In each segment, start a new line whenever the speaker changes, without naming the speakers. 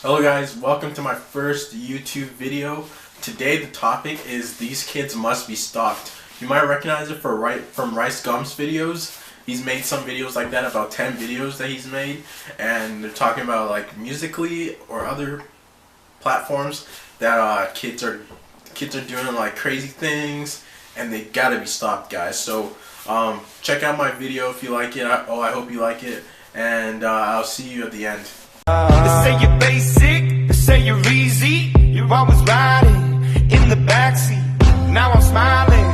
Hello guys, welcome to my first YouTube video. Today the topic is These Kids Must Be Stopped. You might recognize it from Rice Gum's videos. He's made some videos like that, about 10 videos that he's made, and they're talking about like Musically or other platforms that kids are doing like crazy things, and they gotta be stopped, guys. So check out my video if you like it. I hope you like it, and I'll see you at the end.
They say you're basic, they say you're easy. You're always riding in the backseat. Now I'm smiling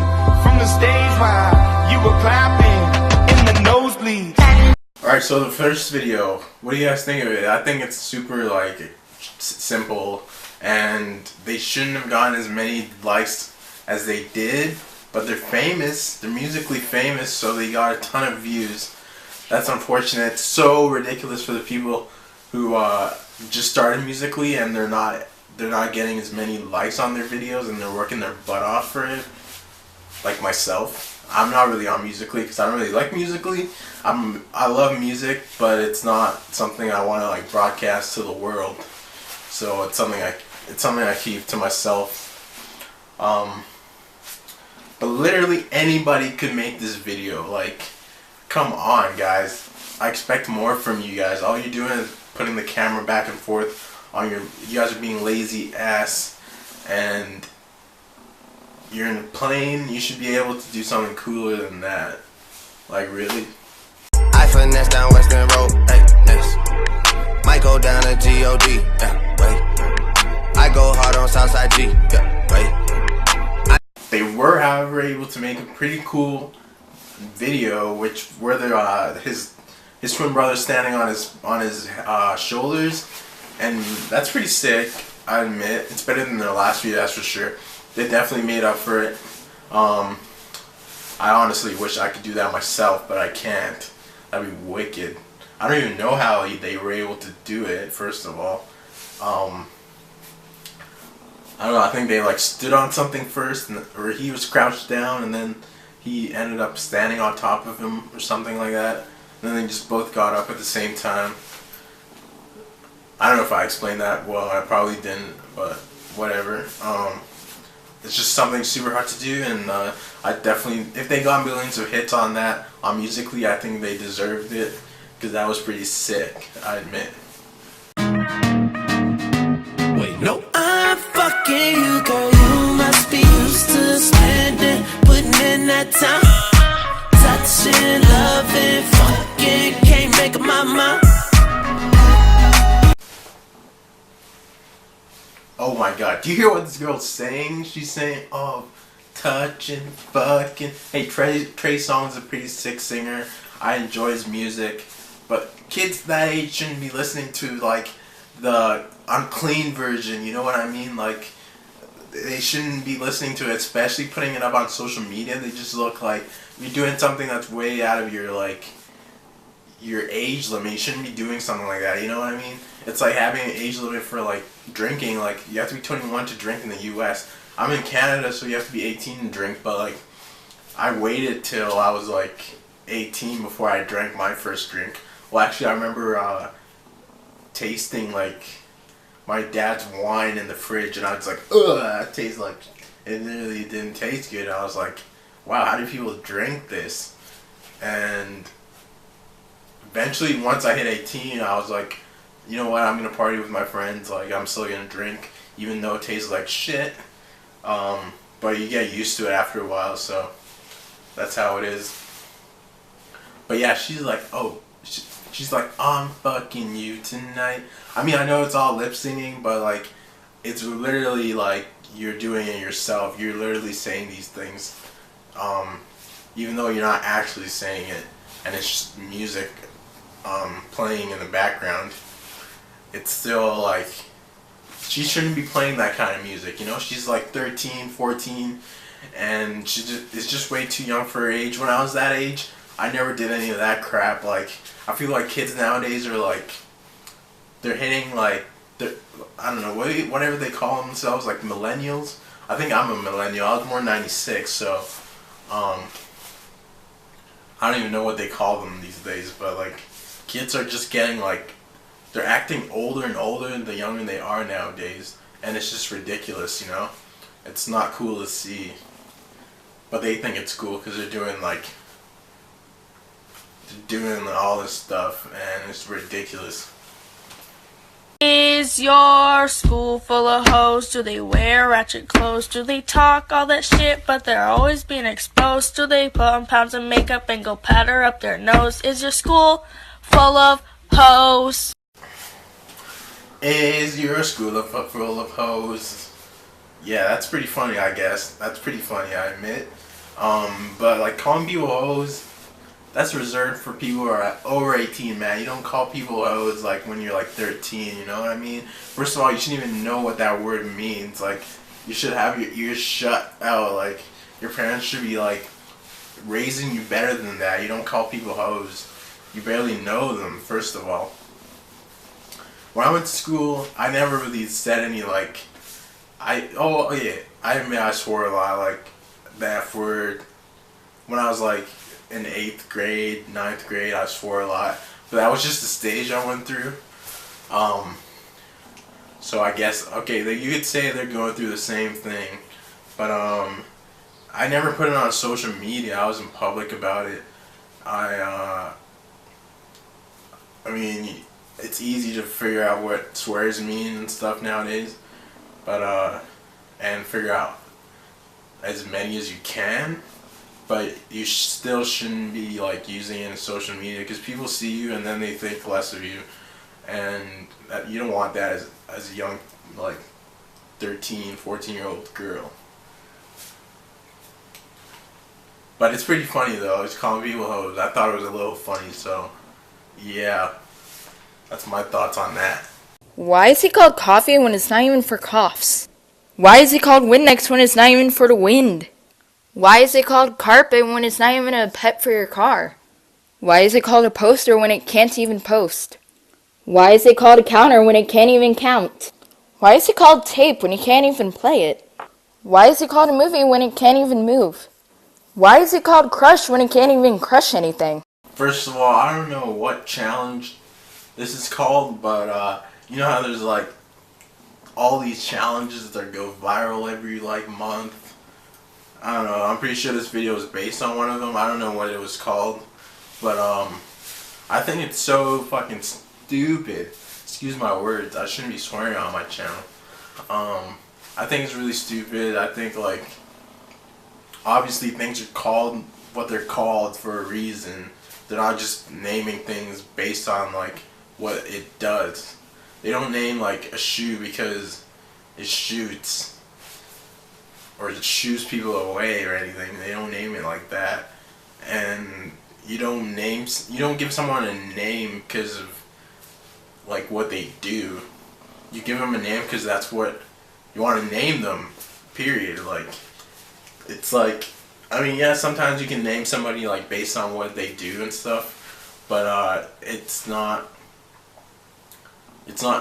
from the stage while you were clapping in the nosebleeds.
Alright, so the first video, what do you guys think of it? I think it's super like simple, and they shouldn't have gotten as many likes as they did, but they're famous, they're musically famous, so they got a ton of views. That's unfortunate. It's so ridiculous for the people who just started Musically and they're not getting as many likes on their videos, and they're working their butt off for it. Like myself, I'm not really on Musically because I don't really like Musically. I love music, but it's not something I want to like broadcast to the world. So it's something I keep to myself. But literally anybody could make this video. Like, come on, guys. I expect more from you guys. All you're doing is putting the camera back and forth on you guys are being lazy ass, and you're in a plane. You should be able to do something cooler than that. Like, really?
I finesse down Western Road, hey, next. Might go down to G.O.D., yeah, wait. I go hard on Southside G, yeah, wait.
They were, however, able to make a pretty cool video, where they're his twin brother standing on his shoulders, and that's pretty sick. I admit, it's better than their last video, that's for sure. They definitely made up for it. I honestly wish I could do that myself, but I can't. That'd be wicked. I don't even know how they were able to do it. First of all, I don't know. I think they like stood on something first, or he was crouched down, and then he ended up standing on top of him, or something like that. And then they just both got up at the same time. I don't know if I explained that well. I probably didn't, but whatever. It's just something super hard to do, and I definitely, if they got millions of hits on that, on Musically, I think they deserved it, because that was pretty sick, I admit.
Wait, no.
I'm fucking you, girl. You must be used to spending, putting in that time. Touching, loving, fucking, can't make up my mind.
Oh my god, do you hear what this girl's saying? She's saying, oh, touching, fucking. Hey, Trey Songz a pretty sick singer. I enjoy his music. But kids that age shouldn't be listening to, like, the unclean version, you know what I mean? Like, they shouldn't be listening to it, especially putting it up on social media. They just look like you're doing something that's way out of your, like, your age limit. You shouldn't be doing something like that, you know what I mean? It's like having an age limit for like drinking. Like, you have to be 21 to drink in the US. I'm in Canada, so you have to be 18 to drink, but like, I waited till I was like 18 before I drank my first drink. Well, actually, I remember tasting like my dad's wine in the fridge, and I was like, ugh, that tastes like, it really didn't taste good. I was like, wow, how do people drink this? And eventually, once I hit 18, I was like, you know what, I'm going to party with my friends, like, I'm still going to drink, even though it tastes like shit. But you get used to it after a while, so that's how it is. But yeah, she's like, oh, she's like, I'm fucking you tonight. I mean, I know it's all lip singing, but like, it's literally like, you're doing it yourself. You're literally saying these things, even though you're not actually saying it, and it's just music playing in the background. It's still like, she shouldn't be playing that kind of music, you know? She's like 13, 14, and it's just way too young for her age. When I was that age, I never did any of that crap. Like, I feel like kids nowadays are like, they're hitting like, I don't know, whatever they call themselves, like millennials. I think I'm a millennial. I was born 96, so I don't even know what they call them these days, but like, kids are just getting like they're acting older and older the younger they are nowadays, and it's just ridiculous, you know? It's not cool to see, but they think it's cool because they're doing all this stuff, and it's ridiculous.
Is your school full of hoes? Do they wear ratchet clothes? Do they talk all that shit, but they're always being exposed? Do they put on pounds of makeup and go powder up their nose? Is your school full of hoes?
Is your school full of hoes? Yeah, that's pretty funny, I guess. That's pretty funny, I admit. But like calling people hoes, that's reserved for people who are over 18, man. You don't call people hoes like when you're like 13, you know what I mean? First of all, you shouldn't even know what that word means. Like, you should have your ears shut out. Like, your parents should be like raising you better than that. You don't call people hoes. You barely know them, first of all. When I went to school, I never really said any like, I admit I swore a lot, like the F word. When I was like in 8th grade, 9th grade, I swore a lot. But that was just the stage I went through. So I guess, okay, you could say they're going through the same thing. But I never put it on social media. I was in public about it. I mean, it's easy to figure out what swears mean and stuff nowadays. But, and figure out as many as you can. But you still shouldn't be like using it in social media because people see you and then they think less of you, and you don't want that as a young like 13, 14-year-old girl. But it's pretty funny though. It's calling people hoes. I thought it was a little funny, so yeah, that's my thoughts on that.
Why is it called coffee when it's not even for coughs? Why is it called Windex when it's not even for the wind? Why is it called carpet when it's not even a pet for your car? Why is it called a poster when it can't even post? Why is it called a counter when it can't even count? Why is it called tape when you can't even play it? Why is it called a movie when it can't even move? Why is it called crush when it can't even crush anything?
First of all, I don't know what challenge this is called, but you know how there's like all these challenges that go viral every like month? I don't know, I'm pretty sure this video is based on one of them. I don't know what it was called, but I think it's so fucking stupid. Excuse my words, I shouldn't be swearing on my channel. I think it's really stupid. I think like obviously things are called what they're called for a reason. They're not just naming things based on like what it does. They don't name like a shoe because it shoots or it shoos people away or anything. They don't name it like that. And you don't give someone a name because of like what they do. You give them a name because that's what you want to name them, period. Like, it's like, I mean, yeah, sometimes you can name somebody like based on what they do and stuff, but it's not,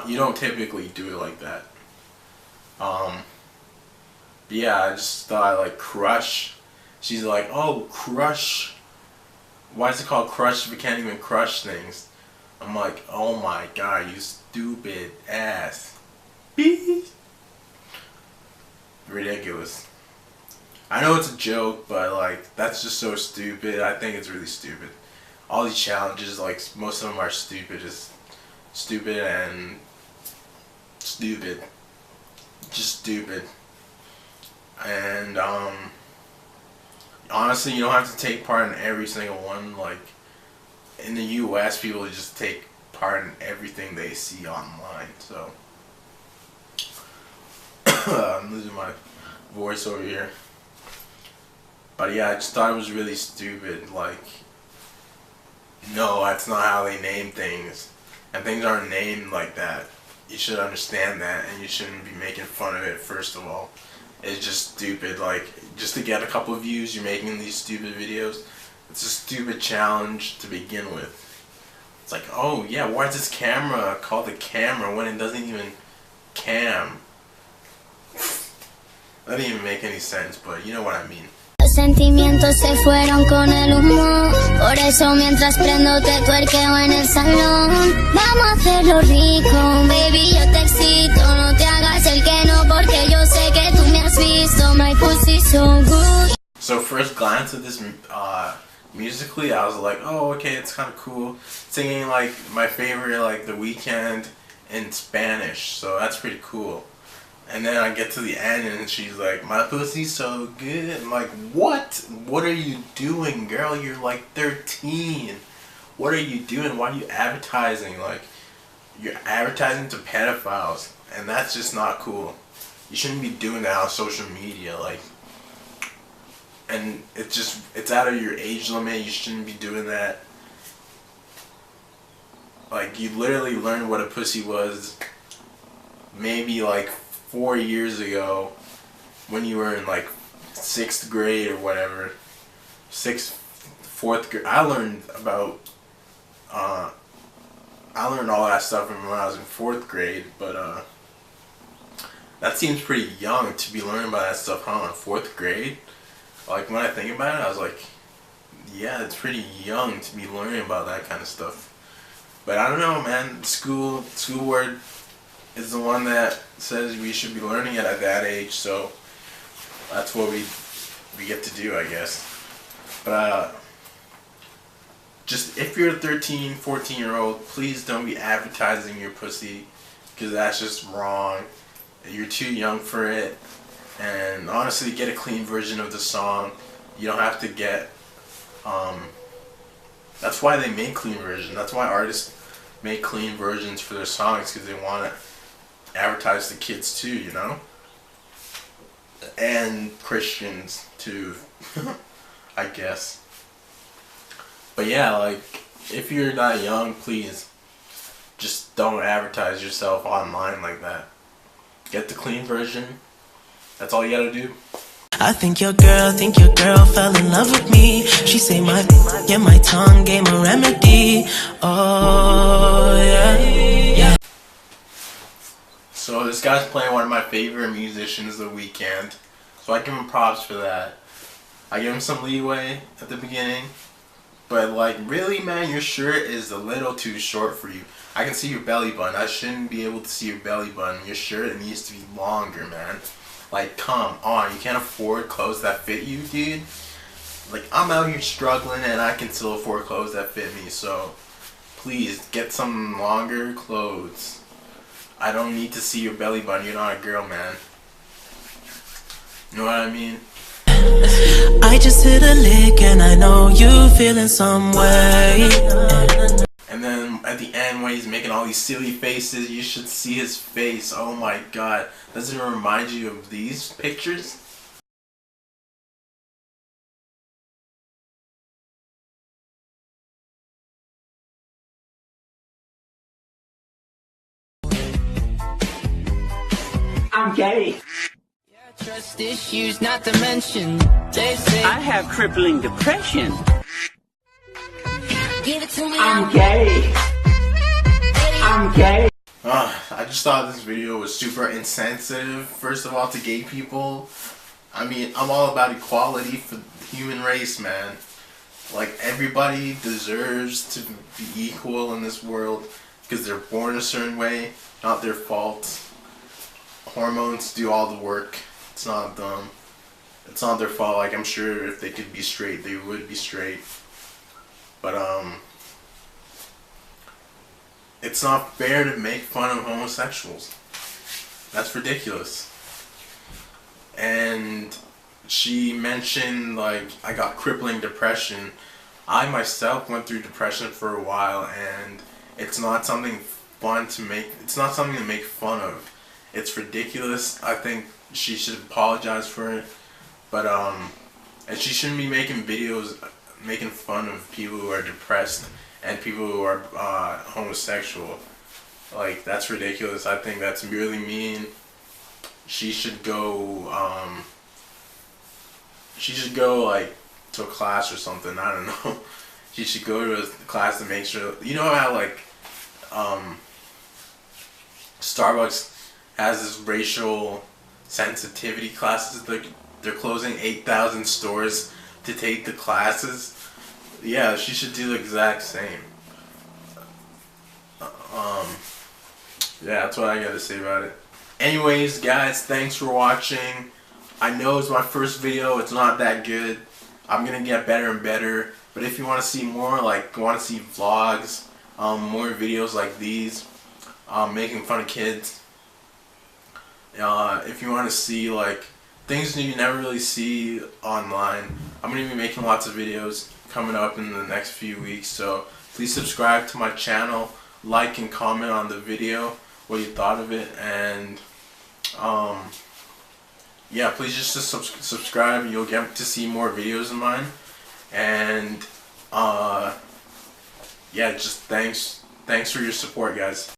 you don't typically do it like that. But yeah, I just thought like crush. She's like, oh, crush. Why is it called crush if we can't even crush things? I'm like, oh my god, you stupid ass. Beep. Ridiculous. I know it's a joke, but like that's just so stupid. I think it's really stupid. All these challenges, like most of them are stupid, just stupid and stupid. Just stupid. And honestly, you don't have to take part in every single one. Like in the US, people just take part in everything they see online. So I'm losing my voice over here. But yeah, I just thought it was really stupid. Like, no, that's not how they name things. And things aren't named like that. You should understand that, and you shouldn't be making fun of it, first of all. It's just stupid. Like, just to get a couple of views, you're making these stupid videos. It's a stupid challenge to begin with. It's like, oh yeah, why is this camera called the camera when it doesn't even cam? That didn't even make any sense, but you know what I mean.
los sentimientos se fueron con el humo. Por eso mientras prendo te tuerqueo en el salón. Vamos a hacerlo rico, baby, yo te excito. No te hagas el que no, porque yo sé que tú me has visto. My pussy so good.
So first glance at this musically, I was like, oh, okay, it's kind of cool. Singing like my favorite, like The Weeknd in Spanish, so that's pretty cool. And then I get to the end and she's like, my pussy's so good. I'm like, what? What are you doing, girl? You're like 13. What are you doing? Why are you advertising? Like, you're advertising to pedophiles, and that's just not cool. You shouldn't be doing that on social media, like. And it's out of your age limit. You shouldn't be doing that. Like, you literally learned what a pussy was maybe like 4 years ago when you were in like 6th grade or whatever. 4th grade. I learned all that stuff when I was in 4th grade, but that seems pretty young to be learning about that stuff, huh? In 4th grade? Like, when I think about it, I was like, yeah, it's pretty young to be learning about that kind of stuff. But I don't know, man. School board is the one that says we should be learning it at that age, so that's what we get to do, I guess. But just if you're a 13, 14-year-old, please don't be advertising your pussy, because that's just wrong. You're too young for it. And honestly, get a clean version of the song. You don't have to get, that's why they make clean versions. That's why artists make clean versions for their songs, because they want to advertise to kids too, you know? And Christians too, I guess. But yeah, like, if you're that young, please just don't advertise yourself online like that. Get the clean version. That's all you gotta do.
I think your girl fell in love with me. She say my tongue gave a remedy. Oh yeah.
So this guy's playing one of my favorite musicians, The Weeknd. So I give him props for that. I give him some leeway at the beginning. But like, really, man, your shirt is a little too short for you. I can see your belly button. I shouldn't be able to see your belly button. Your shirt needs to be longer, man. Like, come on, you can't afford clothes that fit you, dude? Like, I'm out here struggling and I can still afford clothes that fit me, so please, get some longer clothes. I don't need to see your belly button, you're not a girl, man. You know what I mean?
I just hit a lick and I know you feeling some way.
And then at the end when he's making all these silly faces, you should see his face. Oh my god. Doesn't it remind you of these pictures?
I'm gay.
Trust issues not to mention. They say
I have crippling depression.
Give it to me.
I'm gay. I'm gay.
I just thought this video was super insensitive, first of all, to gay people. I mean, I'm all about equality for the human race, man. Like, everybody deserves to be equal in this world because they're born a certain way, not their fault. Hormones do all the work. It's not them. It's not their fault. Like, I'm sure if they could be straight, they would be straight. But, it's not fair to make fun of homosexuals. That's ridiculous. And she mentioned, like, I got crippling depression. I myself went through depression for a while, and it's not something fun to make. It's not something to make fun of. It's ridiculous. I think she should apologize for it. But, and she shouldn't be making videos making fun of people who are depressed and people who are homosexual. Like, that's ridiculous. I think that's really mean. She should go like to a class or something. I don't know. She should go to a class to make sure. You know how like Starbucks has this racial sensitivity classes that they're closing 8,000 stores to take the classes. Yeah, she should do the exact same. Yeah, that's what I gotta say about it. Anyways, guys, thanks for watching. I know it's my first video, it's not that good. I'm gonna get better and better. But if you want to see more, like, want to see vlogs, more videos like these, making fun of kids. If you want to see, like, things that you never really see online, I'm gonna be making lots of videos coming up in the next few weeks. So please subscribe to my channel, like and comment on the video what you thought of it, and yeah, please just subscribe. You'll get to see more videos of mine. And yeah, just thanks for your support, guys.